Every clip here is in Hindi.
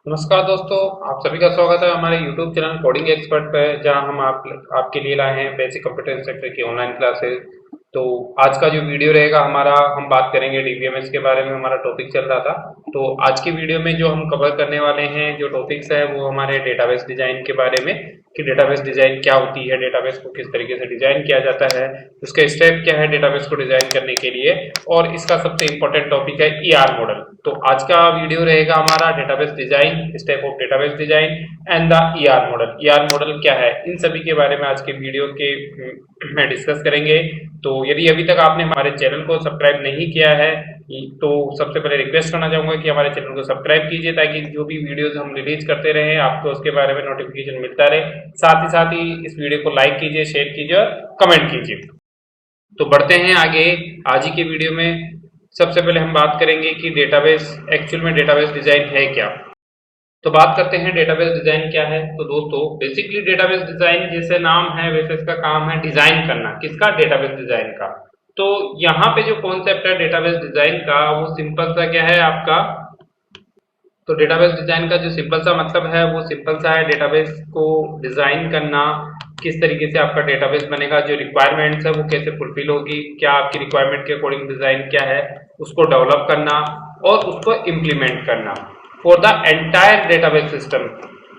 नमस्कार दोस्तों, आप सभी का स्वागत है हमारे YouTube चैनल कोडिंग एक्सपर्ट पे, जहां हम आपके लिए लाए हैं बेसिक कंप्यूटर इंस्ट्रक्टर की ऑनलाइन क्लासेस। तो आज का जो वीडियो रहेगा हमारा, हम बात करेंगे डीबीएमएस के बारे में। हमारा टॉपिक चल रहा था, तो आज की वीडियो में जो हम कवर करने वाले हैं, जो टॉपिक्स है वो हमारे डेटाबेस डिजाइन के बारे में, कि डेटाबेस डिजाइन क्या होती है, डेटाबेस को किस तरीके से डिजाइन किया जाता है, उसके स्टेप क्या है डेटाबेस को डिजाइन करने के लिए, और इसका सबसे इंपॉर्टेंट टॉपिक है ईआर मॉडल। तो आज का वीडियो रहेगा हमारा database design, step of database design and the ER model. ER model क्या है, इन सभी के बारे में आज के वीडियो के में डिस्कस करेंगे। तो यदि अभी तक आपने हमारे चैनल को सब्सक्राइब नहीं किया है, तो सबसे पहले रिक्वेस्ट करना चाहूंगा कि हमारे चैनल को सब्सक्राइब कीजिए, ताकि जो भी वीडियोस हम रिलीज करते रहे आपको उसके बारे में नोटिफिकेशन मिलता रहे। साथ ही इस वीडियो को लाइक कीजिए, शेयर कीजिए और कमेंट कीजिए। तो बढ़ते हैं आगे आज ही के वीडियो में। सबसे पहले हम बात करेंगे कि डेटाबेस, एक्चुअल में डेटाबेस डिजाइन है क्या। तो बात करते हैं डेटाबेस डिजाइन क्या है। तो दोस्तों, बेसिकली डेटाबेस डिजाइन जैसे नाम है वैसे इसका काम है डिजाइन करना। किसका? डेटाबेस डिजाइन का। तो यहाँ पे जो कॉन्सेप्ट है डेटाबेस डिजाइन का, वो सिंपल सा क्या है आपका। तो डेटाबेस डिजाइन का जो सिंपल सा मतलब है वो सिंपल सा है, डेटाबेस को डिजाइन करना, किस तरीके से आपका डेटाबेस बनेगा, जो रिक्वायरमेंट्स है वो कैसे फुलफिल होगी, क्या आपकी रिक्वायरमेंट के अकॉर्डिंग डिजाइन क्या है, उसको डेवलप करना और उसको इम्प्लीमेंट करना for the entire database system,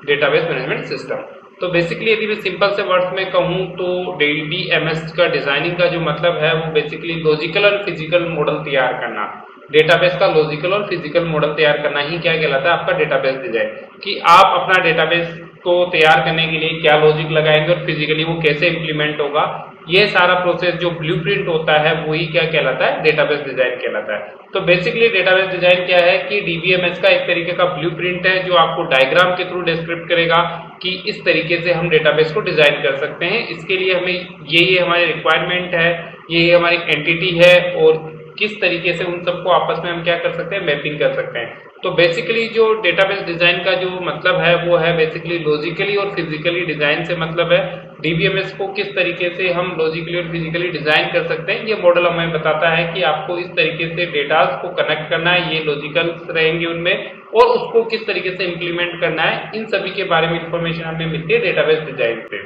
database management system. तो बेसिकली यदि मैं सिंपल से वर्ड्स में कहूँ तो डीबीएमएस का डिजाइनिंग का जो मतलब है वो बेसिकली लॉजिकल और फिजिकल मॉडल तैयार करना। डेटाबेस का लॉजिकल और फिजिकल मॉडल तैयार करना ही क्या कहलाता है? आपका डेटाबेस डिजाइन। कि आप अपना डेटाबेस को तैयार करने के लिए क्या लॉजिक लगाएंगे और फिजिकली वो कैसे इंप्लीमेंट होगा, ये सारा प्रोसेस जो ब्लूप्रिंट होता है वही क्या कहलाता है? डेटाबेस डिजाइन कहलाता है। तो बेसिकली डेटाबेस डिजाइन क्या है कि डीबीएमएस का एक तरीके का ब्लूप्रिंट है, जो आपको डायग्राम के थ्रू डिस्क्रिप्ट करेगा कि इस तरीके से हम डेटाबेस को डिजाइन कर सकते हैं। इसके लिए हमें ये हमारी रिक्वायरमेंट है, ये हमारी एंटिटी है, और किस तरीके से उन सबको आपस में हम क्या कर सकते हैं? मैपिंग कर सकते हैं। तो बेसिकली जो डेटाबेस डिजाइन का जो मतलब है वो है बेसिकली लॉजिकली और फिजिकली डिजाइन से मतलब है डीबीएमएस को किस तरीके से हम लॉजिकली और फिजिकली डिजाइन कर सकते हैं। ये मॉडल हमें बताता है कि आपको इस तरीके से डेटा को कनेक्ट करना है, ये लॉजिकल रहेंगे उनमें, और उसको किस तरीके से इंप्लीमेंट करना है, इन सभी के बारे में इंफॉर्मेशन हमें मिलती है डेटाबेस डिजाइन से।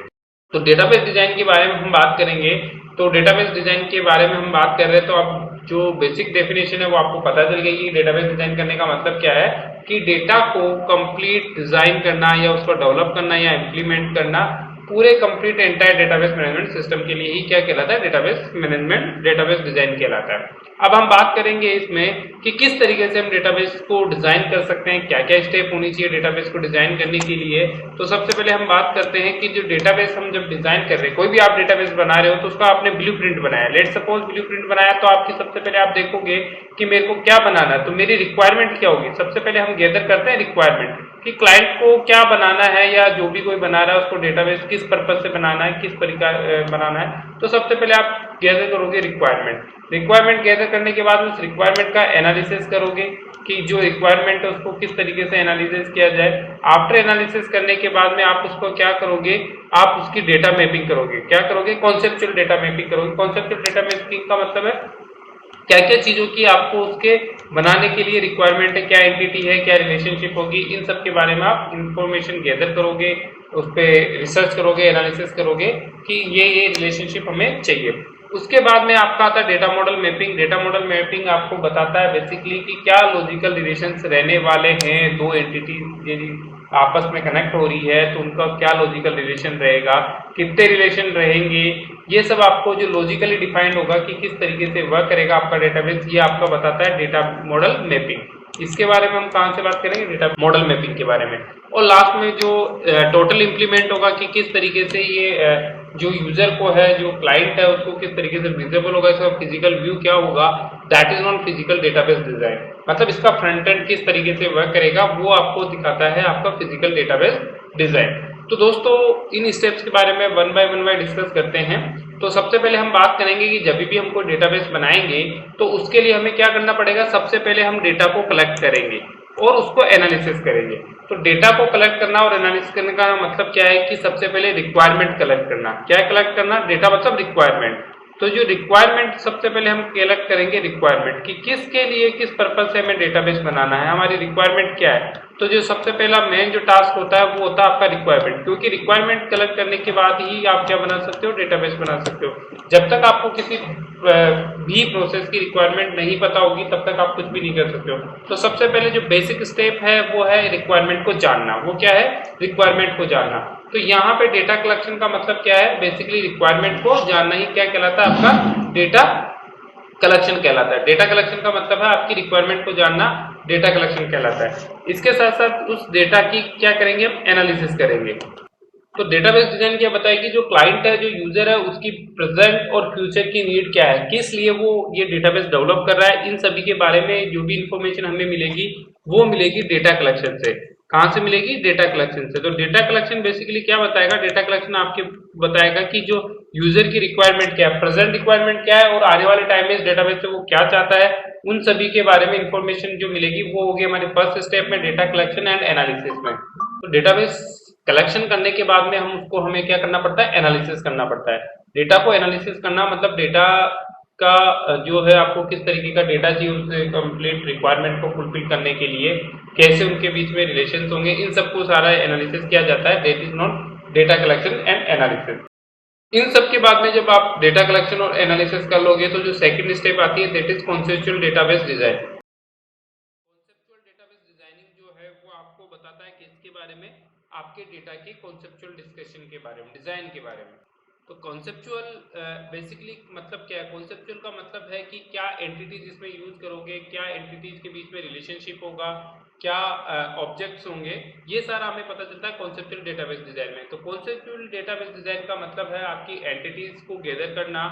तो डेटाबेस डिजाइन के बारे में हम बात करेंगे। तो डेटाबेस डिजाइन के बारे में हम बात कर रहे हैं, तो अब जो बेसिक डेफिनेशन है वो आपको पता चल गई कि डेटाबेस डिजाइन करने का मतलब क्या है। कि डेटा को कंप्लीट डिजाइन करना या उसको डेवलप करना या इंप्लीमेंट करना पूरे complete entire database management system के लिए ही क्या कहलाता है? डेटाबेस मैनेजमेंट, डेटाबेस डिजाइन कहलाता है। अब हम बात करेंगे इसमें कि किस तरीके से हम डेटाबेस को डिजाइन कर सकते हैं, क्या क्या स्टेप होनी चाहिए डेटाबेस को डिजाइन करने के लिए। तो सबसे पहले हम बात करते हैं कि जो डेटाबेस हम जब डिजाइन कर रहे हैं, कोई भी आप डेटाबेस बना रहे हो तो उसका आपने ब्लूप्रिंट बनाया। लेट सपोज ब्लूप्रिंट बनाया, तो आपकी सबसे पहले आप देखोगे कि मेरे को क्या बनाना है, तो मेरी रिक्वायरमेंट क्या होगी। सबसे पहले हम गैदर करते हैं रिक्वायरमेंट कि क्लाइंट को क्या बनाना है, या जो भी कोई बना रहा है उसको डेटाबेस किस पर्पज से बनाना है, किस प्रकार बनाना है। तो सबसे पहले आप गैदर करोगे रिक्वायरमेंट। रिक्वायरमेंट गैदर करने के बाद उस रिक्वायरमेंट का एनालिसिस करोगे कि जो रिक्वायरमेंट है उसको किस तरीके से एनालिसिस किया जाए। आफ्टर एनालिसिस करने के बाद में आप उसको क्या करोगे? आप उसकी डेटा मैपिंग करोगे। क्या करोगे? कॉन्सेप्चुअल डेटा मैपिंग करोगे। कॉन्सेप्चुअल डेटा मैपिंग का मतलब है क्या क्या चीजों की आपको उसके बनाने के लिए रिक्वायरमेंट है, क्या एंटिटी है, क्या रिलेशनशिप होगी, इन सब के बारे में आप इंफॉर्मेशन गैदर करोगे, उस पर रिसर्च करोगे, एनालिसिस करोगे कि ये रिलेशनशिप हमें चाहिए। उसके बाद में आपका आता है data model mapping. Data model mapping आपको बताता है बेसिकली कि क्या लॉजिकल रिलेशंस रहने वाले हैं, दो एंटिटी यदि आपस में कनेक्ट हो रही है तो उनका क्या लॉजिकल रिलेशन रहेगा, कितने रिलेशन रहेंगे, ये सब आपको जो लॉजिकली डिफाइंड होगा कि किस तरीके से वर्क करेगा आपका डेटाबेस, ये आपका बताता है डेटा मॉडल मैपिंग। इसके बारे में हम कहाँ से बात करेंगे? डेटा मॉडल मैपिंग के बारे में। और लास्ट में जो टोटल इंप्लीमेंट होगा कि किस तरीके से ये जो यूजर को है, जो क्लाइंट है, उसको किस तरीके से विजिबल होगा, इसका फिजिकल व्यू क्या होगा, that is non physical database design. मतलब इसका फ्रंट एंड किस तरीके से वर्क करेगा वो आपको दिखाता है आपका फिजिकल डेटाबेस डिजाइन। तो दोस्तों, इन स्टेप्स के बारे में वन बाय डिस्कस करते हैं। तो सबसे पहले हम बात करेंगे कि जब भी हम कोई डेटाबेस बनाएंगे तो उसके लिए हमें क्या करना पड़ेगा। सबसे पहले हम डेटा को कलेक्ट करेंगे और उसको एनालिसिस करेंगे। तो डेटा को कलेक्ट करना और एनालिसिस करने का मतलब क्या है कि सबसे पहले रिक्वायरमेंट कलेक्ट करना। क्या कलेक्ट करना? डेटा मतलब रिक्वायरमेंट। तो जो रिक्वायरमेंट सबसे पहले हम कलेक्ट करेंगे रिक्वायरमेंट कि किसके लिए किस पर्पज से हमें डेटाबेस बनाना है, हमारी रिक्वायरमेंट क्या है। तो जो सबसे पहला मेन जो टास्क होता है वो होता है आपका रिक्वायरमेंट, क्योंकि रिक्वायरमेंट कलेक्ट करने के बाद ही आप क्या बना सकते हो, डेटाबेस बना सकते हो। जब तक आपको किसी भी प्रोसेस की रिक्वायरमेंट नहीं पता होगी तब तक आप कुछ भी नहीं कर सकते हो। तो सबसे पहले जो बेसिक स्टेप है वो है रिक्वायरमेंट को जानना। वो क्या है, रिक्वायरमेंट को जानना। तो यहाँ पे डेटा कलेक्शन का मतलब क्या है, बेसिकली रिक्वायरमेंट को जानना ही क्या कहलाता है, आपका डेटा कलेक्शन कहलाता है। डेटा कलेक्शन का मतलब है आपकी रिक्वायरमेंट को जानना, डेटा कलेक्शन कहलाता है। इसके साथ साथ उस डेटा की क्या करेंगे, हम एनालिसिस करेंगे। तो डेटाबेस डिजाइन क्या बताएगी, जो क्लाइंट है, जो यूजर है, उसकी प्रेजेंट और फ्यूचर की नीड क्या है, किस लिए वो ये डेटाबेस डेवलप कर रहा है, इन सभी के बारे में जो भी इंफॉर्मेशन हमें मिलेगी वो मिलेगी डेटा कलेक्शन से। कहां से मिलेगी, डेटा कलेक्शन से। तो डेटा कलेक्शन बेसिकली क्या बताएगा, डेटा कलेक्शन आपके बताएगा कि जो यूजर की रिक्वायरमेंट क्या है, प्रेजेंट रिक्वायरमेंट क्या है, और आने वाले टाइम में इस डेटाबेस से वो क्या चाहता है, उन सभी के बारे में इंफॉर्मेशन जो मिलेगी वो होगी हमारे फर्स्ट स्टेप में, डेटा कलेक्शन एंड एनालिसिस में। तो डेटाबेस कलेक्शन करने के बाद में हमें क्या करना पड़ता है, एनालिसिस करना पड़ता है। डेटा को एनालिसिस करना मतलब डेटा का जो है आपको किस तरीके का डेटा चाहिए, उससे कंप्लीट रिक्वायरमेंट को फुलफिल करने के लिए कैसे उनके बीच में रिलेशंस होंगे, इन सबको सारा एनालिसिस किया जाता है। That is not data collection and analysis. इन सब के बाद में जब आप डेटा कलेक्शन और एनालिसिस कर लोगे तो जो सेकंड स्टेप आती है that is conceptual database design. Conceptual database designing जो है वो आपको बताता है कि इसके बारे में, आपके डेटा के कॉन्सेप्चुअल डिस्कशन के बारे में, डिजाइन के बारे में। तो कॉन्सेप्चुअल बेसिकली मतलब क्या है, कॉन्सेप्चुअल का मतलब है कि क्या एंटिटीज इसमें यूज करोगे, क्या एंटिटीज के बीच में रिलेशनशिप होगा, क्या ऑब्जेक्ट्स होंगे, ये सारा हमें पता चलता है कॉन्सेप्चुअल डेटाबेस डिजाइन में। तो कॉन्सेप्चुअल डेटाबेस डिजाइन का मतलब है आपकी एंटिटीज को गैदर करना,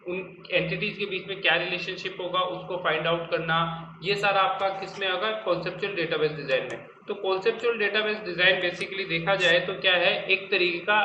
उन एंटिटीज के बीच में क्या रिलेशनशिप होगा उसको फाइंड आउट करना, ये सारा आपका किसमें होगा, कॉन्सेप्चुअल डेटाबेस डिजाइन में। तो कॉन्सेप्चुअल डेटाबेस डिजाइन बेसिकली देखा जाए तो क्या है, एक तरीके का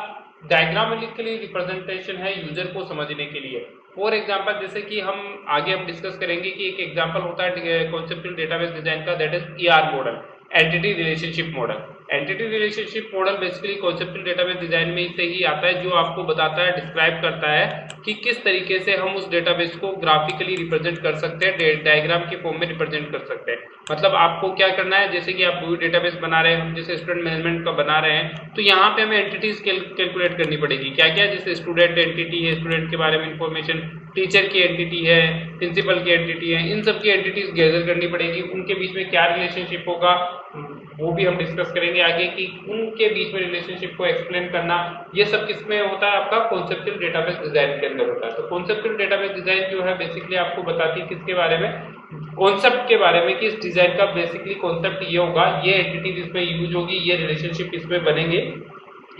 डायग्रामेटिकली रिप्रेजेंटेशन है यूजर को समझने के लिए। फॉर एग्जांपल जैसे कि हम डिस्कस करेंगे कि एक एग्जांपल होता है कॉन्सेप्चुअल डेटाबेस डिजाइन का, that is ER model, entity relationship model. Entity relationship model basically conceptual database design में से ही आता है, जो आपको बताता है, डिस्क्राइब करता है कि किस तरीके से हम उस डेटाबेस को ग्राफिकली रिप्रेजेंट कर सकते हैं, डायग्राम के फॉर्म में रिप्रेजेंट कर सकते हैं। मतलब आपको क्या करना है, जैसे कि आप कोई डेटाबेस बना रहे हैं, हम जैसे स्टूडेंट मैनेजमेंट का बना रहे हैं, तो यहाँ पे हमें एंटिटीज कैलकुलेट करनी पड़ेगी। क्या क्या, जैसे स्टूडेंट एंटिटी है, स्टूडेंट के बारे में इंफॉर्मेशन, टीचर की एंटिटी है, प्रिंसिपल की एंटिटी है, इन सब की एंटिटीज गैदर करनी पड़ेगी। उनके बीच में क्या रिलेशनशिप होगा वो भी हम डिस्कस करेंगे आगे, कि उनके बीच में रिलेशनशिप को एक्सप्लेन करना, ये सब किसमें होता है, आपका कॉन्सेप्चुअल डेटाबेस डिजाइन के अंदर होता है। तो कॉन्सेप्चुअल डेटाबेस डिजाइन जो है बेसिकली आपको बताती है किसके बारे में, कॉन्सेप्ट के बारे में, कि इस डिजाइन का बेसिकली कॉन्सेप्ट ये होगा, ये एंटिटीज इसमें यूज होगी, ये रिलेशनशिप इसमें बनेंगे,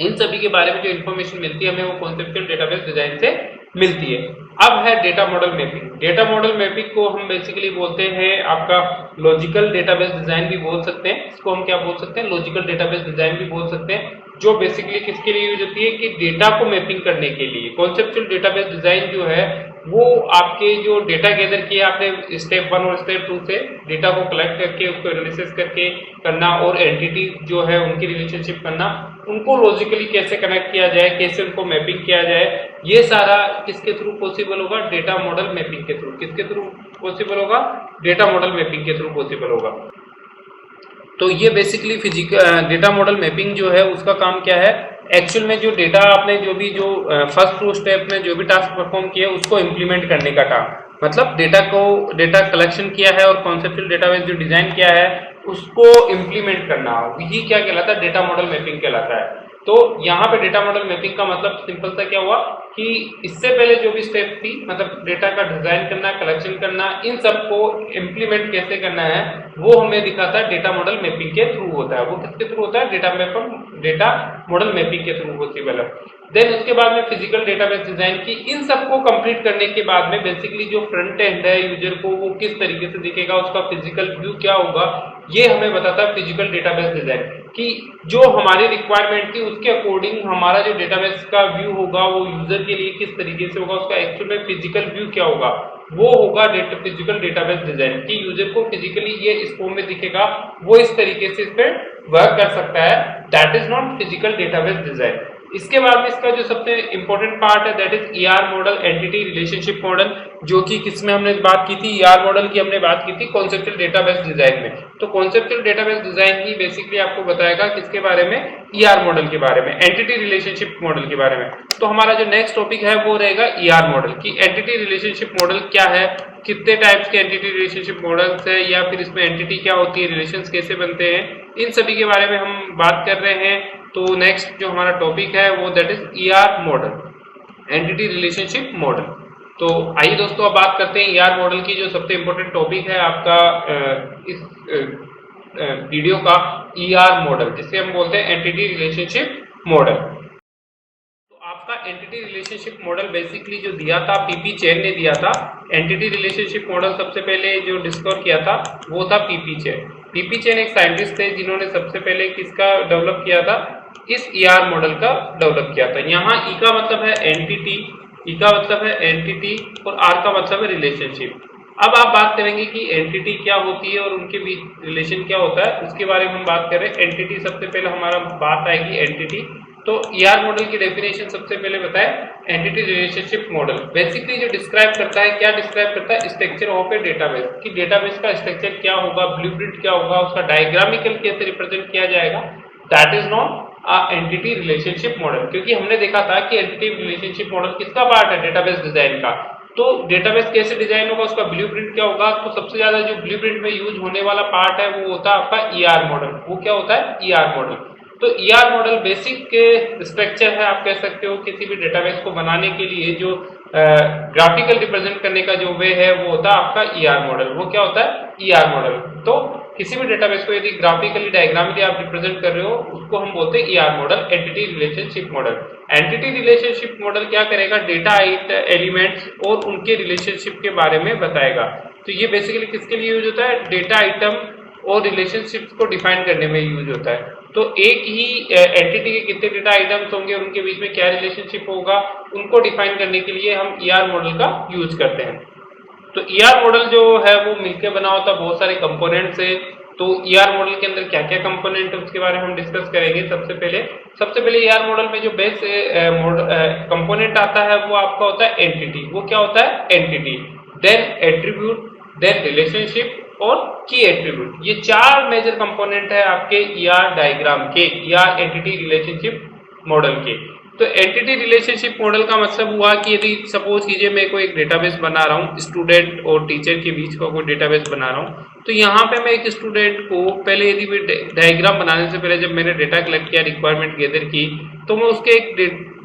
इन सभी के बारे में जो इन्फॉर्मेशन मिलती है हमें वो कॉन्सेप्चुअल डेटाबेस डिजाइन से मिलती है। अब है data model mapping. Data model mapping को हम बेसिकली बोलते हैं आपका लॉजिकल डेटाबेस डिजाइन भी बोल सकते हैं, इसको हम क्या बोल सकते हैं, लॉजिकल डेटाबेस डिजाइन भी बोल सकते हैं, जो बेसिकली किसके लिए यूज होती है, कि डेटा को मैपिंग करने के लिए। कॉन्सेप्चुअल डेटाबेस डिजाइन जो है वो आपके जो डेटा गैदर किया आपने स्टेप 1 और स्टेप 2 से, डेटा को कलेक्ट करके उसको एनालिसिस करके करना, और एंटिटी जो है उनकी रिलेशनशिप करना, उनको लॉजिकली कैसे कनेक्ट किया जाए, कैसे उनको मैपिंग किया जाए, ये सारा किसके थ्रू पॉसिबल होगा, डेटा मॉडल मैपिंग के थ्रू। किसके थ्रू पॉसिबल होगा, डेटा मॉडल मैपिंग के थ्रू पॉसिबल होगा। तो ये basically physical data model mapping जो है उसका काम क्या है, एक्चुअल में जो डेटा आपने जो फर्स्ट 2 स्टेप में जो भी टास्क परफॉर्म किया उसको इम्प्लीमेंट करने का काम, मतलब डेटा कलेक्शन किया है और कॉन्सेप्चुअल डेटाबेस जो डिजाइन किया है उसको इम्प्लीमेंट करना, यही क्या कहलाता है, डेटा मॉडल मैपिंग कहलाता है। तो यहाँ पे डेटा मॉडल मैपिंग का मतलब सिंपल सा क्या हुआ, कि इससे पहले जो भी स्टेप थी, मतलब डेटा का डिजाइन करना, कलेक्शन करना, इन सब को इम्प्लीमेंट कैसे करना है वो हमें दिखाता है डेटा मॉडल मैपिंग के थ्रू होता है। वो किसके थ्रू होता है, डेटा मॉडल मैपिंग के थ्रू पॉसिबल है। देन उसके बाद में फिजिकल डेटाबेस डिजाइन की, इन सबको कंप्लीट करने के बाद में बेसिकली जो फ्रंट एंड है यूजर को वो किस तरीके से दिखेगा, उसका फिजिकल व्यू क्या होगा, ये हमें बताता है फिजिकल डेटाबेस डिजाइन, कि जो हमारी रिक्वायरमेंट थी उसके अकॉर्डिंग हमारा जो डेटाबेस का व्यू होगा वो यूजर के लिए किस तरीके से होगा, उसका एक्चुअल में फिजिकल व्यू क्या होगा, वो होगा फिजिकल डेटाबेस डिजाइन, कि यूजर को फिजिकली ये इस फॉर्म में दिखेगा, वो इस तरीके से इस पे वर्क कर सकता है। That is not physical database design. इसके बाद में इसका जो सबसे इंपॉर्टेंट पार्ट है that is ER model, entity relationship model, जो कि किसमें हमने बात की थी, ईआर मॉडल की हमने बात की थी कॉन्सेप्चुअल डेटाबेस डिजाइन में। तो कॉन्सेप्चुअल डेटाबेस डिजाइन ही बेसिकली आपको बताएगा किसके बारे में, ईआर मॉडल के बारे में, एंटिटी रिलेशनशिप मॉडल के बारे में। तो हमारा जो नेक्स्ट टॉपिक है वो रहेगा ईआर मॉडल की एंटिटी रिलेशनशिप मॉडल क्या है, कितने टाइप्स के एंटिटी रिलेशनशिप मॉडल्स है, या फिर इसमें एंटिटी क्या होती है, रिलेशंस कैसे बनते हैं, इन सभी के बारे में हम बात कर रहे हैं। तो नेक्स्ट जो हमारा टॉपिक है वो that is ER model, entity relationship model. तो आइए दोस्तों अब बात करते हैं ईआर मॉडल की, जो सबसे इंपॉर्टेंट टॉपिक है आपका इस वीडियो का, ईआर मॉडल, जिसे हम बोलते हैं एंटिटी रिलेशनशिप मॉडल। आपका एंटिटी रिलेशनशिप मॉडल बेसिकली जो दिया था पीपी चेन ने दिया था। एंटिटी रिलेशनशिप मॉडल सबसे पहले जो डिस्कवर किया था वो था पीपी चेन। पीपी चेन एक साइंटिस्ट थे जिन्होंने सबसे पहले किसका डेवलप किया था, इस ईआर मॉडल का डेवलप किया था। यहाँ ई का मतलब है एंटिटी, ई का मतलब है एंटिटी और आर का मतलब है रिलेशनशिप। अब आप बात करेंगे कि एंटिटी क्या होती है और उनके बीच रिलेशन क्या होता है, उसके बारे में हम बात करें। एंटिटी सबसे पहले हमारा बात आएगी एंटिटी। तो ईआर मॉडल की डेफिनेशन सबसे पहले बताए, एंटिटी रिलेशनशिप मॉडल बेसिकली जो डिस्क्राइब करता है, क्या डिस्क्राइब करता है, स्ट्रक्चर ऑफ ए डेटाबेस, कि डेटाबेस का स्ट्रक्चर क्या होगा, ब्लूप्रिंट क्या होगा, उसका डायग्रामिकल कैसे रिप्रेजेंट किया जाएगा, that is non entity relationship model. क्योंकि हमने देखा था कि एंटिटी रिलेशनशिप मॉडल किसका पार्ट है, डेटाबेस डिजाइन का। तो डेटाबेस कैसे डिजाइन होगा, उसका ब्लूप्रिंट क्या होगा, तो सबसे ज्यादा जो ब्लूप्रिंट में यूज होने वाला पार्ट है वो होता है आपका ईआर मॉडल। वो क्या होता है, ईआर मॉडल। तो ईआर मॉडल बेसिक स्ट्रक्चर है, आप कह सकते हो किसी भी डेटाबेस को बनाने के लिए जो ग्राफिकल रिप्रेजेंट करने का जो वे है वो होता है आपका ईआर मॉडल। वो क्या होता है, ईआर मॉडल। तो किसी भी डेटाबेस को यदि ग्राफिकली डायग्रामिकली आप रिप्रेजेंट कर रहे हो उसको हम बोलते हैं ER model, entity relationship model. Entity relationship model क्या करेगा, डेटा एलिमेंट्स और उनके रिलेशनशिप के बारे में बताएगा। तो ये बेसिकली किसके लिए यूज होता है, डेटा आइटम और रिलेशनशिप्स को डिफाइन करने में यूज होता है। तो एक ही एंटिटी के कितने डेटा आइटम्स होंगे, उनके बीच में क्या रिलेशनशिप होगा, उनको डिफाइन करने के लिए हम ईआर मॉडल का यूज करते हैं। तो ईआर मॉडल जो है वो मिलकर बना होता है बहुत सारे कंपोनेंट से। तो ईआर मॉडल के अंदर क्या क्या कंपोनेंट है उसके बारे में हम डिस्कस करेंगे। सबसे पहले ईआर मॉडल में जो बेस कंपोनेंट आता है वो आपका होता है एंटिटी। वो क्या होता है, entity, then attribute, then relationship और की एट्रीब्यूट। ये चार मेजर कंपोनेंट है आपके ईआर डायग्राम के, ईआर एंटिटी रिलेशनशिप मॉडल के। तो एंटिटी रिलेशनशिप मॉडल का मतलब हुआ कि यदि सपोज कीजिए मैं कोई एक डेटाबेस बना रहा हूँ, स्टूडेंट और टीचर के बीच का कोई डेटाबेस बना रहा हूँ, तो यहाँ पे मैं एक स्टूडेंट को पहले यदि मैं डायग्राम बनाने से पहले जब मैंने डेटा कलेक्ट किया, रिक्वायरमेंट गैदर की, तो मैं उसके एक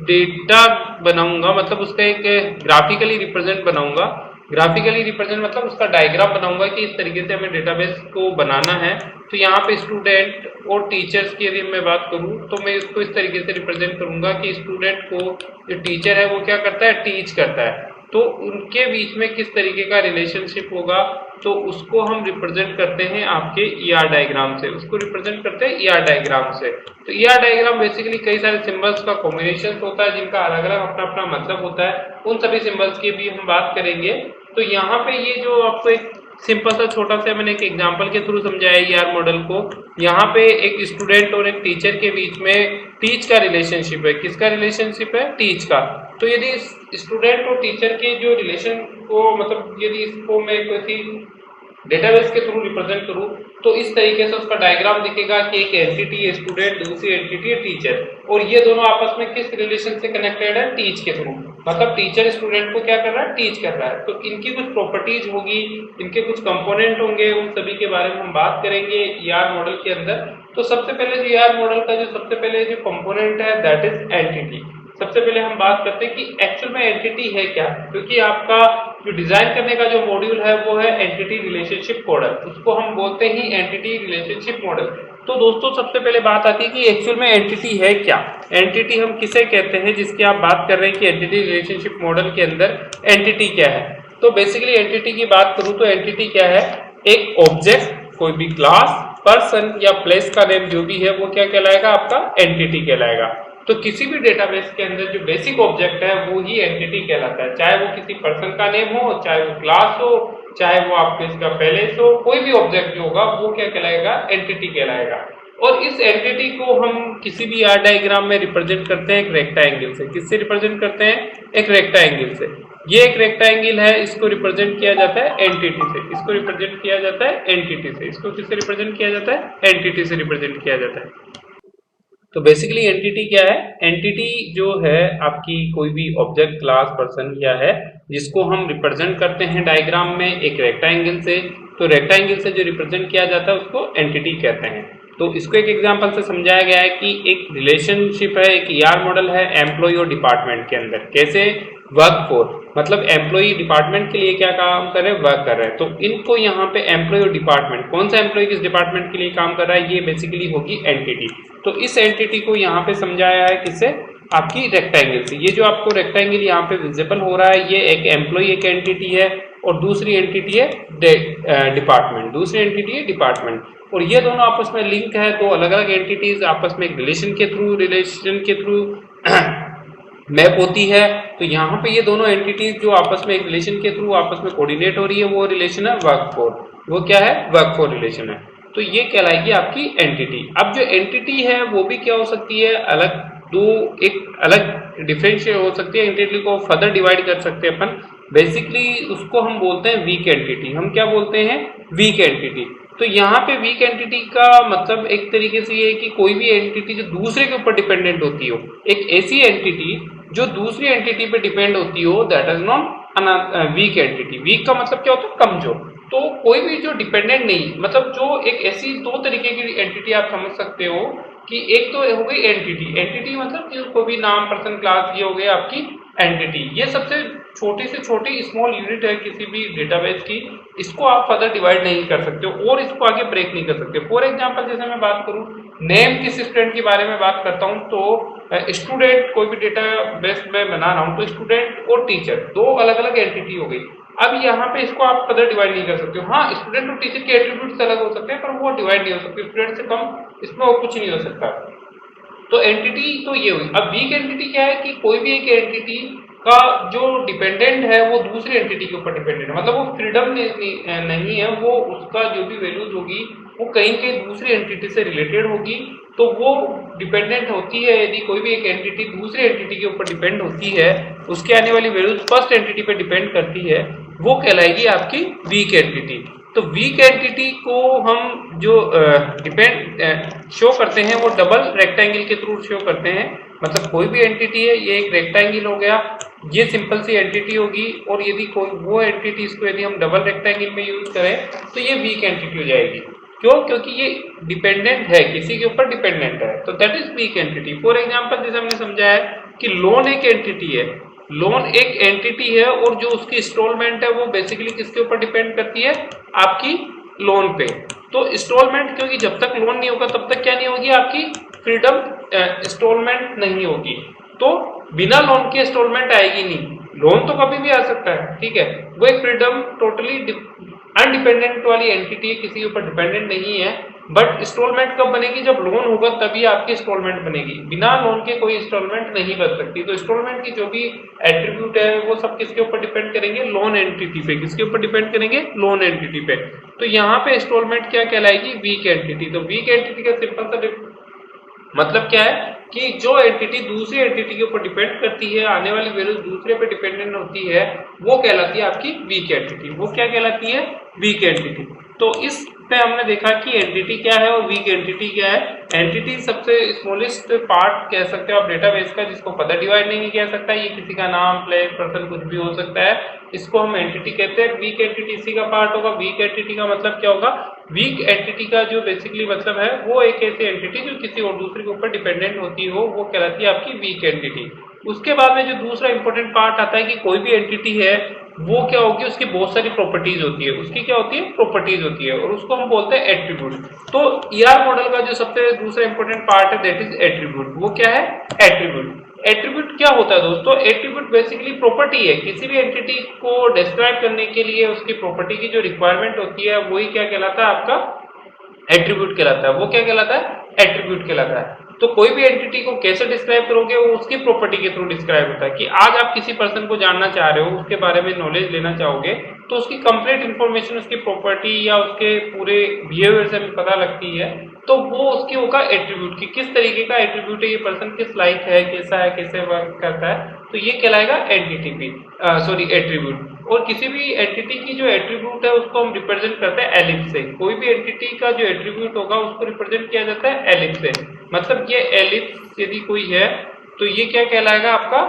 डेटा बनाऊंगा, मतलब उसका एक ग्राफिकली रिप्रेजेंट बनाऊंगा। ग्राफिकली रिप्रेजेंट मतलब उसका डायग्राम बनाऊंगा कि इस तरीके से हमें डेटाबेस को बनाना है। तो यहाँ पे स्टूडेंट और टीचर्स की यदि मैं बात करूँ तो मैं इसको इस तरीके से रिप्रेजेंट करूंगा कि स्टूडेंट को जो टीचर है वो क्या करता है, टीच करता है। तो उनके बीच में किस तरीके का रिलेशनशिप होगा, तो उसको हम रिप्रेजेंट करते हैं आपके ईआर डायग्राम से, उसको रिप्रेजेंट करते हैं ईआर डायग्राम से। तो ईआर डायग्राम बेसिकली कई सारे सिंबल्स का कॉम्बिनेशन होता है जिनका अलग अलग अपना अपना मतलब होता है। उन सभी सिंबल्स की भी हम बात करेंगे। तो यहाँ पे ये जो आपको एक सिंपल सा छोटा सा मैंने एक एग्जांपल के थ्रू समझाया ईआर मॉडल को। यहाँ पे एक स्टूडेंट और एक टीचर के बीच में टीच का रिलेशनशिप है। किसका रिलेशनशिप है, टीच का। तो यदि स्टूडेंट और टीचर के जो रिलेशन को, मतलब यदि इसको मैं किसी डेटाबेस के थ्रू रिप्रेजेंट करूं तो इस तरीके से उसका डायग्राम दिखेगा कि एक एंटिटी है स्टूडेंट, दूसरी एंटिटी है टीचर, और ये दोनों आपस में किस रिलेशन से कनेक्टेड है, टीच के थ्रू। मतलब टीचर स्टूडेंट को क्या कर रहा है, टीच कर रहा है। तो इनकी कुछ प्रॉपर्टीज होगी, इनके कुछ कंपोनेंट होंगे, उन सभी के बारे में हम बात करेंगे ईआर मॉडल के अंदर। तो सबसे पहले जो ईआर मॉडल का जो सबसे पहले जो कंपोनेंट है दैट इज एंटिटी। सबसे पहले हम बात करते हैं कि एक्चुअल में एंटिटी है क्या, क्योंकि आपका जो डिजाइन करने का जो मॉड्यूल है वो है एंटिटी रिलेशनशिप मॉडल, उसको हम बोलते ही एंटिटी रिलेशनशिप मॉडल। तो दोस्तों सबसे पहले बात आती है कि एक्चुअल में एंटिटी है क्या। एंटिटी हम किसे कहते हैं जिसकी आप बात कर रहे हैं कि एंटिटी रिलेशनशिप मॉडल के अंदर एंटिटी क्या है। तो बेसिकली एंटिटी की बात करूं तो एंटिटी क्या है, एक ऑब्जेक्ट, कोई भी क्लास, पर्सन या प्लेस का नेम जो भी है वो क्या कहलाएगा, आपका एंटिटी कहलाएगा। तो किसी भी डेटाबेस के अंदर जो बेसिक ऑब्जेक्ट है वो ही एंटिटी कहलाता है, चाहे वो किसी पर्सन का नेम हो, चाहे वो क्लास हो, चाहे वो आपके इसका पैलेस हो, कोई भी ऑब्जेक्ट जो होगा वो क्या कहलाएगा, एंटिटी कहलाएगा। और इस एंटिटी को हम किसी भी आर डायग्राम में रिप्रेजेंट करते हैं एक रेक्टेंगल से। किससे रिप्रेजेंट करते हैं? एक रेक्टेंगल से। ये एक रेक्टेंगल है, इसको रिप्रेजेंट किया जाता है एंटिटी से, इसको रिप्रेजेंट किया जाता है एंटिटी से, इसको किससे रिप्रेजेंट किया जाता है? एंटिटी से रिप्रेजेंट किया जाता है। तो बेसिकली एंटिटी क्या है? एंटिटी जो है आपकी कोई भी ऑब्जेक्ट, क्लास, पर्सन क्या है जिसको हम रिप्रेजेंट करते हैं डायग्राम में एक रेक्टेंगल से। तो रेक्टेंगल से जो रिप्रेजेंट किया जाता है उसको एंटिटी कहते हैं। तो इसको एक एग्जांपल से समझाया गया है कि एक रिलेशनशिप है, एक ईआर मॉडल है एम्प्लॉय और डिपार्टमेंट के अंदर। कैसे? वर्क फोर, मतलब एम्प्लॉय डिपार्टमेंट के लिए क्या काम कर रहे हैं? वर्क कर रहे हैं। तो इनको यहाँ पे एम्प्लॉय और डिपार्टमेंट, कौन सा एम्प्लॉय किस डिपार्टमेंट के लिए काम कर रहा है, ये बेसिकली होगी एंटिटी। तो इस एंटिटी को यहाँ पे समझाया है किससे? आपकी रेक्टेंगल से। ये जो आपको रेक्टेंगल यहाँ पे विजिबल हो रहा है, ये एक एम्प्लॉय एक एंटिटी है और दूसरी एंटिटी है डिपार्टमेंट, दूसरी एंटिटी है डिपार्टमेंट। और ये दोनों आपस में लिंक है, तो अलग अलग एंटिटीज आपस में एक रिलेशन के थ्रू मैप होती है। तो यहाँ पे ये दोनों एंटिटीज जो आपस में एक रिलेशन के थ्रू आपस में कोऑर्डिनेट हो रही है, वो रिलेशन है वर्क फोर। वो क्या है? वर्क फोर रिलेशन है। तो ये कहलाएगी आपकी एंटिटी। अब जो एंटिटी है वो भी क्या हो सकती है? अलग दो, एक अलग डिफरेंशिएट हो सकती है। एंटिटी को फर्दर डिवाइड कर सकते हैं अपन। बेसिकली उसको हम बोलते हैं वीक एंटिटी। हम क्या बोलते हैं? Week entity. तो यहाँ पे वीक एंटिटी का मतलब एक तरीके से ये है कि कोई भी एंटिटी जो दूसरे के ऊपर डिपेंडेंट होती हो, एक ऐसी एंटिटी जो दूसरी एंटिटी पे डिपेंड होती हो, that is not weak entity. Weak का मतलब क्या होता है? कमजोर। तो कोई भी जो डिपेंडेंट नहीं, मतलब जो एक ऐसी दो तरीके की एंटिटी आप समझ सकते हो कि एक तो हो गई एंटिटी। एंटिटी मतलब कि कोई भी नाम, पर्सन, क्लास, ये हो गई आपकी एंटिटी। ये सबसे छोटी से छोटी स्मॉल यूनिट है किसी भी डेटाबेस की। इसको आप फर्दर डिवाइड नहीं कर सकते हो और इसको आगे ब्रेक नहीं कर सकते। फॉर एग्जांपल जैसे मैं बात करूं, नेम किस स्टूडेंट के बारे में बात करता हूं, तो स्टूडेंट कोई भी डेटाबेस में बना रहा हूं तो स्टूडेंट और टीचर दो अलग अलग एंटिटी हो गई। अब यहाँ पे इसको आप फर्दर डिवाइड नहीं कर सकते हो। हाँ, स्टूडेंट और टीचर के एट्रीब्यूट्स अलग हो सकते हैं पर वो डिवाइड नहीं हो सकते। स्टूडेंट से कम इसमें और कुछ नहीं हो सकता। तो एंटिटी तो ये हुई। अब वीक एंटिटी क्या है कि कोई भी एक एंटिटी का जो डिपेंडेंट है वो दूसरी एंटिटी के ऊपर डिपेंडेंट है, मतलब वो फ्रीडम नहीं है, वो उसका जो भी वैल्यूज होगी वो कहीं के दूसरी एंटिटी से रिलेटेड होगी। तो वो डिपेंडेंट होती है। यदि कोई भी एक एंटिटी दूसरी एंटिटी के ऊपर डिपेंड होती है, उसके आने वाली वैल्यूज फर्स्ट एंटिटी पे डिपेंड करती है, वो कहलाएगी आपकी वीक एंटिटी। तो वीक एंटिटी को हम जो शो करते हैं वो डबल रेक्टेंगल के थ्रू शो करते हैं। मतलब कोई भी एंटिटी है, ये एक रेक्टेंगल हो गया, ये सिंपल सी एंटिटी होगी, और यदि कोई वो एंटिटीज को यदि हम डबल रेक्टेंगल में यूज करें तो ये वीक एंटिटी हो जाएगी। क्यों? क्योंकि ये डिपेंडेंट है, किसी के ऊपर डिपेंडेंट है, तो that is weak entity. For example जैसे हमने समझा है कि लोन एक एंटिटी है। लोन एक एंटिटी है और जो उसकी इंस्टॉलमेंट है वो बेसिकली किसके ऊपर डिपेंड करती है? आपकी लोन पे। तो इंस्टॉलमेंट, क्योंकि जब तक लोन नहीं होगा तब तक क्या नहीं होगी? आपकी फ्रीडम इंस्टॉलमेंट नहीं होगी। तो बिना लोन के इंस्टॉलमेंट आएगी नहीं। लोन तो कभी भी आ सकता है, ठीक है। वो एक फ्रीडम टोटली अनडिपेंडेंट वाली एंटिटी है, किसी के ऊपर डिपेंडेंट नहीं है। बट इंस्टॉलमेंट कब बनेगी? जब लोन होगा तभी आपकी इंस्टॉलमेंट बनेगी। बिना लोन के कोई इंस्टॉलमेंट नहीं बन सकती। तो इंस्टॉलमेंट की जो भी एट्रीब्यूट है वो सब किसके ऊपर डिपेंड करेंगे? लोन एंटिटी पे। किसके ऊपर डिपेंड करेंगे? लोन एंटिटी पे। तो यहाँ पे इंस्टॉलमेंट क्या कहलाएगी? Weak entity. तो वीक एंटिटी का सिंपल सा मतलब क्या है कि जो एंटिटी दूसरी एंटिटी के ऊपर डिपेंड करती है, आने वाली वैल्यू दूसरे पे डिपेंडेंट होती है, वो कहलाती है आपकी वीक एंटिटी। वो क्या कहलाती है? Week entity. तो इस पे हमने देखा कि एंटिटी क्या है और वीक एंटिटी क्या है। एंटिटी सबसे स्मॉलेस्ट पार्ट कह सकते हो आप डेटाबेस का, जिसको फर्दर डिवाइड नहीं किया सकता। ये किसी का नाम, प्लेस, पर्सन, कुछ भी हो सकता है, इसको हम एंटिटी कहते हैं। वीक एंटिटी इसी का पार्ट होगा। वीक एंटिटी का मतलब क्या होगा? वीक एंटिटी का जो बेसिकली मतलब है वो एक ऐसी एंटिटी जो किसी और दूसरे के ऊपर डिपेंडेंट होती हो, वो कहलाती है आपकी वीक एंटिटी। उसके बाद में जो दूसरा इंपॉर्टेंट पार्ट आता है कि कोई भी एंटिटी है वो क्या होगी? उसकी बहुत सारी प्रॉपर्टीज होती है। उसकी क्या होती है? प्रॉपर्टीज होती है, और उसको हम बोलते हैं एट्रीब्यूट। तो ईआर मॉडल का जो सबसे दूसरा इंपॉर्टेंट पार्ट है दैट इज एट्रीब्यूट। वो क्या है? एट्रीब्यूट। एट्रीब्यूट क्या होता है दोस्तों? एट्रीब्यूट बेसिकली प्रॉपर्टी है। किसी भी एंटिटी को डिस्क्राइब करने के लिए उसकी प्रॉपर्टी की जो रिक्वायरमेंट होती है वही क्या कहलाता है? आपका एट्रीब्यूट कहलाता है। वो क्या कहलाता है? एट्रीब्यूट कहलाता है। तो कोई भी एंटिटी को कैसे डिस्क्राइब करोगे? वो उसकी प्रॉपर्टी के थ्रू डिस्क्राइब होता है। कि आज आप किसी पर्सन को जानना चाह रहे हो, उसके बारे में नॉलेज लेना चाहोगे, तो उसकी कंप्लीट इंफॉर्मेशन उसकी प्रॉपर्टी या उसके पूरे बिहेवियर से हमें पता लगती है। तो वो उसकी होगा एट्रीब्यूट की किस तरीके का एट्रीब्यूट है, ये पर्सन किस लाइक है, कैसा है, कैसे वर्क करता है, तो ये कहलाएगा एट्रीब्यूट। और किसी भी एंटिटी की जो एट्रीब्यूट है उसको हम रिप्रेजेंट करते हैं एलिप्स से। कोई भी एंटिटी का जो एट्रीब्यूट होगा उसको रिप्रेजेंट किया जाता है एलिप्स से। मतलब ये एलिप्स यदि कोई है तो ये क्या कहलाएगा, आपका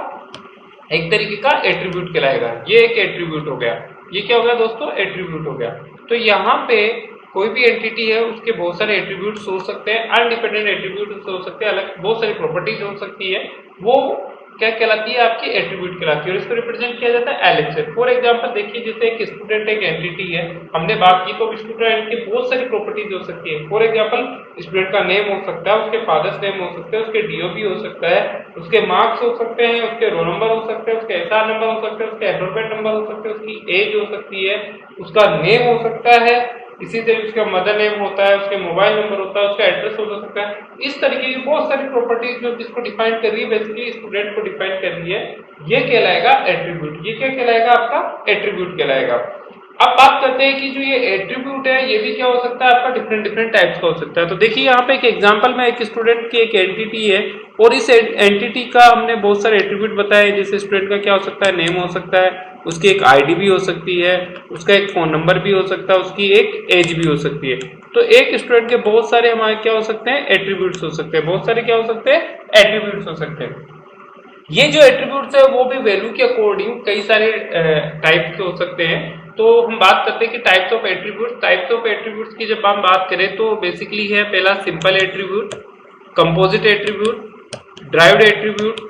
एक तरीके का एट्रीब्यूट कहलाएगा। ये एक एट्रीब्यूट हो गया। ये क्या हो गया दोस्तों, एट्रीब्यूट हो गया। तो यहाँ पे कोई भी एंटिटी है उसके बहुत सारे एट्रीब्यूट्स हो सकते हैं, अनडिपेंडेंट एट्रीब्यूट्स हो सकते हैं, अलग बहुत सारी प्रॉपर्टीज हो सकती है, वो क्या कहलाती है, आपकी एट्रीब्यूट कहलाती है। और इसको रिप्रेजेंट किया जाता है एलिप्स से। फॉर एग्जांपल देखिए, जैसे एक स्टूडेंट एक एंटिटी है, हमने बात की, तो स्टूडेंट की बहुत सारी प्रॉपर्टीज हो सकती है। फॉर एग्जांपल स्टूडेंट का नेम हो सकता है, उसके फादर्स नेम हो सकते हैं, उसके डीओबी हो सकता है, उसके मार्क्स हो सकते हैं, उसके रोल नंबर हो सकते हैं, उसके एसआर नंबर हो सकते हैं, उसके एनरोलमेंट नंबर हो सकते हैं, उसकी एज हो सकती है, उसका नेम हो सकता है, इसी तरह उसका मदर नेम होता है, उसके मोबाइल नंबर होता है, उसका एड्रेस हो सकता है। इस तरीके की बहुत सारी प्रॉपर्टीज जो जिसको डिफाइन कर रही है, बेसिकली स्टूडेंट को डिफाइन कर रही है, ये कहलाएगा एट्रीब्यूट। ये क्या कहलाएगा, आपका एट्रीब्यूट कहलाएगा। अब बात करते हैं कि जो ये एट्रीब्यूट है ये भी क्या हो सकता है, आपका डिफरेंट डिफरेंट टाइप्स का हो सकता है। तो देखिए यहाँ पे एक एग्जांपल में एक स्टूडेंट की एक एंटिटी है और इस एंटिटी का हमने बहुत सारे एट्रीब्यूट बताए। जैसे स्टूडेंट का क्या हो सकता है, नेम हो सकता है, उसकी एक आईडी भी हो सकती है, उसका एक फोन नंबर भी हो सकता है, उसकी एक एज भी हो सकती है। तो एक स्टूडेंट के बहुत सारे हमारे क्या हो सकते हैं, एट्रीब्यूट्स हो सकते हैं। बहुत सारे क्या हो सकते हैं, एट्रीब्यूट्स हो सकते हैं। ये जो एट्रीब्यूट्स है वो भी वैल्यू के अकॉर्डिंग कई सारे टाइप के हो सकते हैं। तो हम बात करते हैं कि types of attributes. Types of attributes की जब हम बात करें तो बेसिकली है, पहला simple attribute, composite attribute, derived attribute,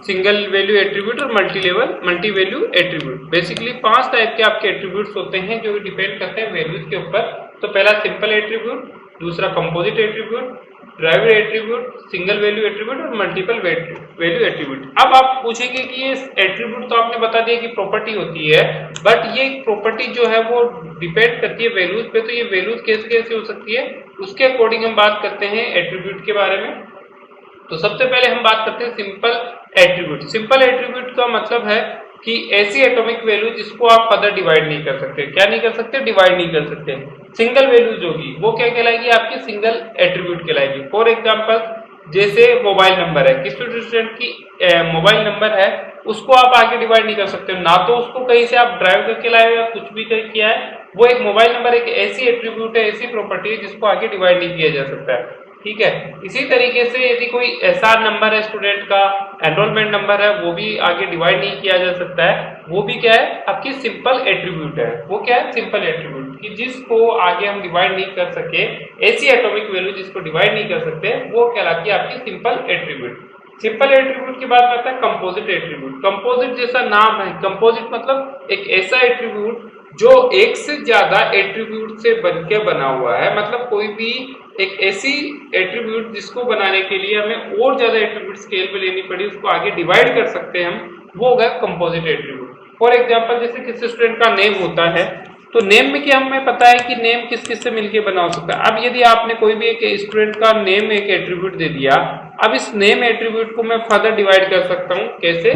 single value attribute और multi value attribute. Basically 5 type के आपके एट्रीब्यूट्स होते हैं जो डिपेंड करते हैं वैल्यूज के ऊपर। तो पहला सिंपल एट्रीब्यूट, दूसरा composite attribute, derived attribute, single value attribute और मल्टीपल वैल्यू एट्रीब्यूट। अब आप पूछेंगे कि ये एट्रीब्यूट तो आपने बता दिया कि प्रॉपर्टी होती है, बट ये प्रॉपर्टी जो है वो डिपेंड करती है वैल्यूज पे। तो ये वैल्यूज कैसे कैसे हो सकती है, उसके अकॉर्डिंग हम बात करते हैं एट्रीब्यूट के बारे में। तो सबसे पहले हम बात करते हैं सिंपल एट्रीब्यूट। सिंपल एट्रीब्यूट का मतलब है कि ऐसी एटॉमिक वैल्यू जिसको आप फर्दर डिवाइड नहीं कर सकते। क्या नहीं कर सकते, डिवाइड नहीं कर सकते। सिंगल वैल्यूज होगी वो क्या कहलाएगी, आपकी सिंगल एट्रीब्यूट कहलाएगी। फॉर एग्जांपल जैसे मोबाइल नंबर है, किसी स्टूडेंट की मोबाइल नंबर है, उसको आप आगे डिवाइड नहीं कर सकते, ना तो उसको कहीं से आप ड्राइव करके लाए हो या कुछ भी किया है। वो एक मोबाइल नंबर एक ऐसी एट्रीब्यूट है, ऐसी प्रॉपर्टी है जिसको आगे डिवाइड नहीं किया जा सकता है। ठीक है। इसी तरीके से यदि कोई एसआर नंबर है स्टूडेंट का, एनरोलमेंट नंबर है, वो भी आगे डिवाइड नहीं किया जा सकता है। वो भी क्या है, आपकी सिंपल एट्रीब्यूट है। वो क्या है, सिंपल एट्रीब्यूट, कि जिसको आगे हम डिवाइड नहीं कर सके, ऐसी एटॉमिक वैल्यू जिसको डिवाइड नहीं कर सकते, वो कहलाती है आपकी सिंपल एट्रीब्यूट। सिंपल एट्रीब्यूट की बात करते हैं कंपोजिट एट्रीब्यूट। कंपोजिट जैसा नाम है, कंपोजिट मतलब एक ऐसा एट्रीब्यूट जो एक से ज्यादा एट्रीब्यूट से बनके बना हुआ है। मतलब कोई भी एक ऐसी एट्रीब्यूट जिसको बनाने के लिए हमें और ज्यादा एट्रीब्यूट स्केल पे लेनी पड़ी, उसको आगे डिवाइड कर सकते हैं हम, वो होगा कंपोजिट एट्रीब्यूट। फॉर एग्जांपल जैसे किसी स्टूडेंट का नेम होता है, तो नेम में क्या हमें पता है कि नेम किस किस से मिलके बना हो सकता है। अब यदि आपने कोई भी एक स्टूडेंट का नेम एक एट्रीब्यूट दे दिया, अब इस नेम एट्रीब्यूट को मैं फर्दर डिवाइड कर सकता हूँ। कैसे,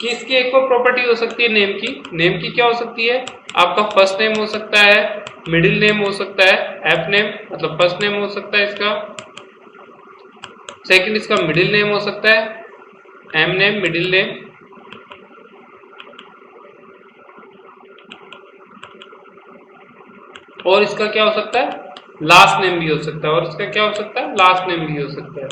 कि इसकी एक और प्रॉपर्टी हो सकती है नेम की। नेम की क्या हो सकती है, आपका फर्स्ट नेम हो सकता है, मिडिल नेम हो सकता है, एफ नेम मतलब फर्स्ट नेम हो सकता है इसका, सेकंड इसका मिडिल नेम हो सकता है, एम नेम मिडिल नेम, और इसका क्या हो सकता है, लास्ट नेम भी हो सकता है, और इसका क्या हो सकता है, लास्ट नेम भी हो सकता है।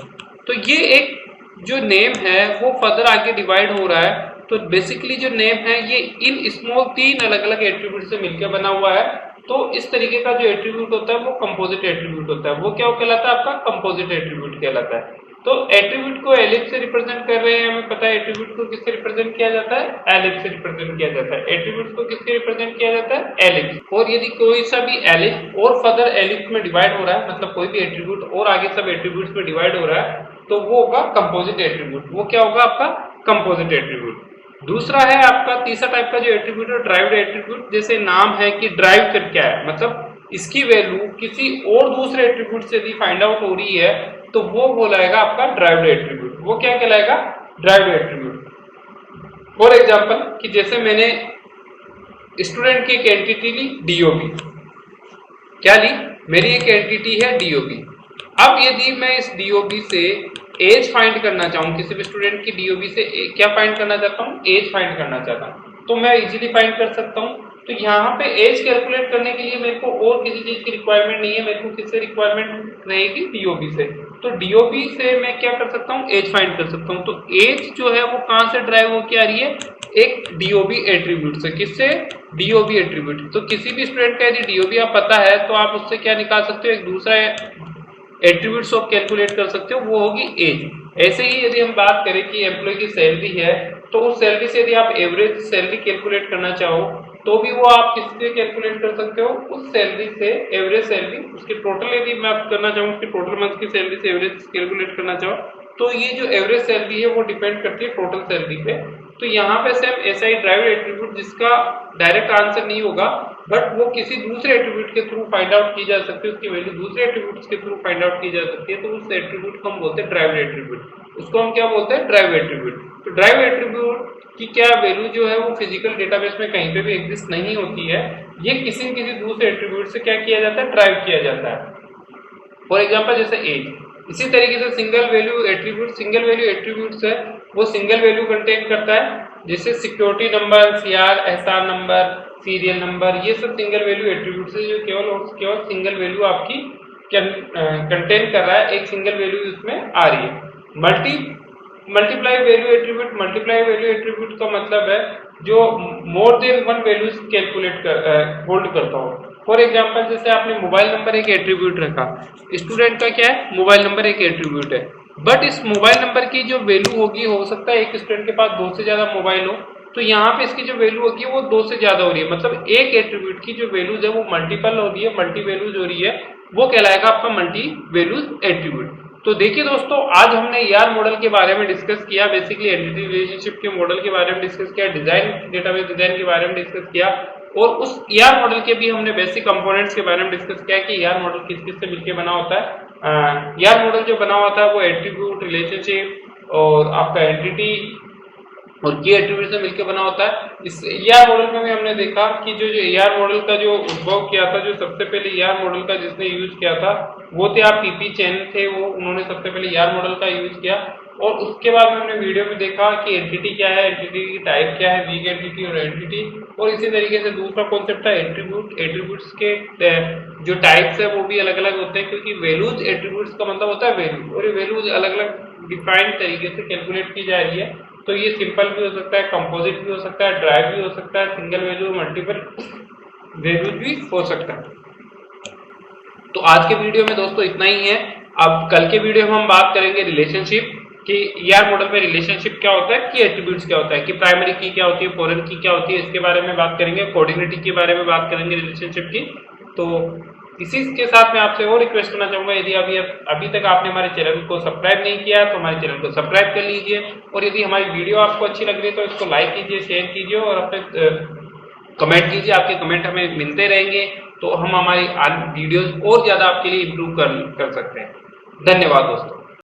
तो ये एक जो नेम है वो फर्दर आगे डिवाइड हो रहा है। तो बेसिकली जो नेम है ये इन स्मॉल 3 अलग अलग एट्रीब्यूट से मिलकर बना हुआ है। तो इस तरीके का जो एट्रीब्यूट होता है वो कंपोजिट एट्रीब्यूट होता है। वो क्या कहलाता है, आपका कंपोजिट एट्रीब्यूट कहलाता है। तो एट्रीब्यूट को एलिप्स से रिप्रेजेंट कर रहे हैं, हमें पता है एट्रीब्यूट को किससे रिप्रेजेंट किया जाता है, एलिप्स से रिप्रेजेंट किया जाता है। एट्रीब्यूट को किससे रिप्रेजेंट किया जाता है, एलिप्स। और यदि कोई सा भी एलिप्स और फर्दर एलिप्स में डिवाइड हो रहा है, मतलब कोई भी एट्रीब्यूट और आगे सब एट्रीब्यूट्स में डिवाइड हो रहा है, तो वो होगा कंपोजिट एट्रीब्यूट। वो क्या होगा, आपका कंपोजिट एट्रीब्यूट। दूसरा है आपका तीसरा टाइप का जो एट्रीब्यूट है, ड्राइव्ड एट्रीब्यूट। जैसे नाम है कि ड्राइव कर क्या है, मतलब इसकी वैल्यू किसी और दूसरे एट्रीब्यूट से यदि फाइंड आउट हो रही है, तो वो बोलाएगा आपका ड्राइव्ड एट्रीब्यूट। वो क्या कहलाएगा, ड्राइव्ड एट्रीब्यूट। फॉर एग्जांपल कि जैसे मैंने स्टूडेंट की एक एंटिटी ली, डीओबी। क्या ली, मेरी एक एंटिटी है डीओबी। अब यदि मैं इस डीओबी से एज फाइंड करना चाहूँ, किसी भी स्टूडेंट की डीओबी से क्या फाइंड करना चाहता हूँ, एज फाइंड करना चाहता हूँ, तो मैं इजीली फाइंड कर सकता हूँ। तो यहाँ पे एज कैलकुलेट करने के लिए मेरे को और किसी चीज की रिक्वायरमेंट नहीं है, मेरे को किससे रिक्वायरमेंट रहेगी, डीओबी से। तो डीओबी से मैं क्या कर सकता हूँ, एज फाइंड कर सकता हूँ। तो एज जो है वो कहाँ से ड्राइव होकर आ रही है, एक डीओबी एट्रीब्यूट से। किससे, डीओबी एट्रीब्यूट। तो किसी भी स्टूडेंट का यदि डीओबी आप पता है तो आप उससे क्या निकाल सकते हो, एक दूसरा एट्रीब्यूट्स ऑफ कैलकुलेट कर सकते हो, वो होगी एज। ऐसे ही यदि हम बात करें कि एम्प्लॉय की सैलरी है, तो उस सैलरी से यदि आप एवरेज सैलरी कैलकुलेट करना चाहो तो भी वो आप किससे कैलकुलेट कर सकते हो, उस सैलरी से एवरेज सैलरी, उसकी टोटल यदि मैं आप करना चाहूँ, उसकी टोटल मंथ की सैलरी से एवरेज कैलकुलेट करना चाहो, तो ये जो एवरेज सैलरी है वो डिपेंड करती है टोटल सैलरी पे। तो यहाँ पे सेम ऐसा ही ड्राइव एट्रीब्यूट, जिसका डायरेक्ट आंसर नहीं होगा बट वो किसी दूसरे एट्रीब्यूट के थ्रू फाइंड आउट की जा सकती है, उसकी वैल्यू दूसरे एट्रीब्यूट्स के थ्रू फाइंड आउट की जा सकती है, तो उस एट्रीब्यूट को हम बोलते हैं ड्राइव एट्रीब्यूट। उसको हम क्या बोलते हैं, ड्राइव एट्रीब्यूट। तो ड्राइव एट्रीब्यूट की क्या वैल्यू जो है वो फिजिकल डेटाबेस में कहीं पे भी एग्जिस्ट नहीं होती है, ये किसी न किसी दूसरे एट्रीब्यूट से क्या किया जाता है, ड्राइव किया जाता है। फॉर एग्जाम्पल जैसे एज। इसी तरीके से single value attribute, single value attributes है वो सिंगल वैल्यू कंटेन करता है, जैसे security number, CR, SR number, serial number, ये सब सिंगल वैल्यू एट्रीब्यूट्स है जो केवल और केवल सिंगल वैल्यू आपकी कंटेन कर रहा है, एक सिंगल वैल्यू इसमें आ रही है। Multiply value attribute, multiply value attribute का मतलब है जो more than one values calculate कर होल्ड करता हो। फॉर एग्जांपल जैसे आपने मोबाइल नंबर एक एट्रीब्यूट रखा, स्टूडेंट का क्या है, मोबाइल नंबर एक एट्रीब्यूट है, बट इस मोबाइल नंबर की जो वैल्यू होगी, हो सकता है एक स्टूडेंट के पास 2 से ज्यादा मोबाइल हो, तो यहाँ पे इसकी जो वैल्यू होगी वो 2 से ज्यादा हो रही है, मतलब एक एट्रीब्यूट की जो वैल्यूज है वो मल्टीपल हो रही है, मल्टी वैल्यूज हो रही है, वो कहलाएगा आपका मल्टी वैल्यूज एट्रीब्यूट। तो देखिए दोस्तों, आज हमने ईआर मॉडल के बारे में डिस्कस किया, बेसिकली एंटिटी रिलेशनशिप के मॉडल के बारे में डिस्कस किया, डिजाइन, डेटाबेस डिजाइन के बारे में डिस्कस किया, और उस ईआर मॉडल के भी हमने बेसिक कंपोनेंट्स के बारे में डिस्कस किया कि ईआर मॉडल किस किस से मिलकर बना होता है। ईआर मॉडल जो बना होता है वो एट्रीब्यूट, रिलेशनशिप और आपका एंटिटी और की एट्रीब्यूट से मिलकर बना होता है। इस ईआर मॉडल में भी हमने देखा कि जो ईआर मॉडल का जो उद्भव किया था, जो सबसे पहले ईआर मॉडल का जिसने यूज किया था वो थे आप पीपी चैन थे, वो उन्होंने सबसे पहले ईआर मॉडल का यूज किया। और उसके बाद में हमने वीडियो में देखा कि एंटिटी क्या है, एंटिटी की टाइप क्या है, वीक एंटिटी और एंटिटी। और इसी तरीके से दूसरा कॉन्सेप्ट था एट्रीब्यूट। एट्रीब्यूट्स के जो टाइप्स है वो भी अलग अलग होते हैं, क्योंकि वैल्यूज, एट्रीब्यूट्स का मतलब होता है वैल्यू, और ये वैल्यूज अलग अलग डिफाइंड तरीके से कैलकुलेट की जा रही है। तो ये सिंपल भी हो सकता है, कंपोजिट भी हो सकता है, ड्राइव भी हो सकता है, सिंगल वैल्यू, मल्टीपल वैल्यूज भी हो सकता है। तो आज के वीडियो में दोस्तों इतना ही है। अब कल के वीडियो में हम बात करेंगे रिलेशनशिप कि ईआर मॉडल में रिलेशनशिप क्या होता है, की एट्रीब्यूट्स क्या होता है, कि प्राइमरी की क्या होती है, फॉरेन की क्या होती है, इसके बारे में बात करेंगे, कोऑर्डिनेटिंग के बारे में बात करेंगे रिलेशनशिप की। तो इसी के साथ मैं आपसे और रिक्वेस्ट करना चाहूंगा, यदि अभी तक आपने हमारे चैनल को सब्सक्राइब नहीं किया तो हमारे चैनल को सब्सक्राइब कर लीजिए, और यदि हमारी वीडियो आपको अच्छी लग रही है तो इसको लाइक कीजिए, शेयर कीजिए और अपने कमेंट कीजिए। आपके कमेंट हमें मिलते रहेंगे तो हम हमारी वीडियोस और ज्यादा आपके लिए इम्प्रूव कर सकते हैं। धन्यवाद दोस्तों।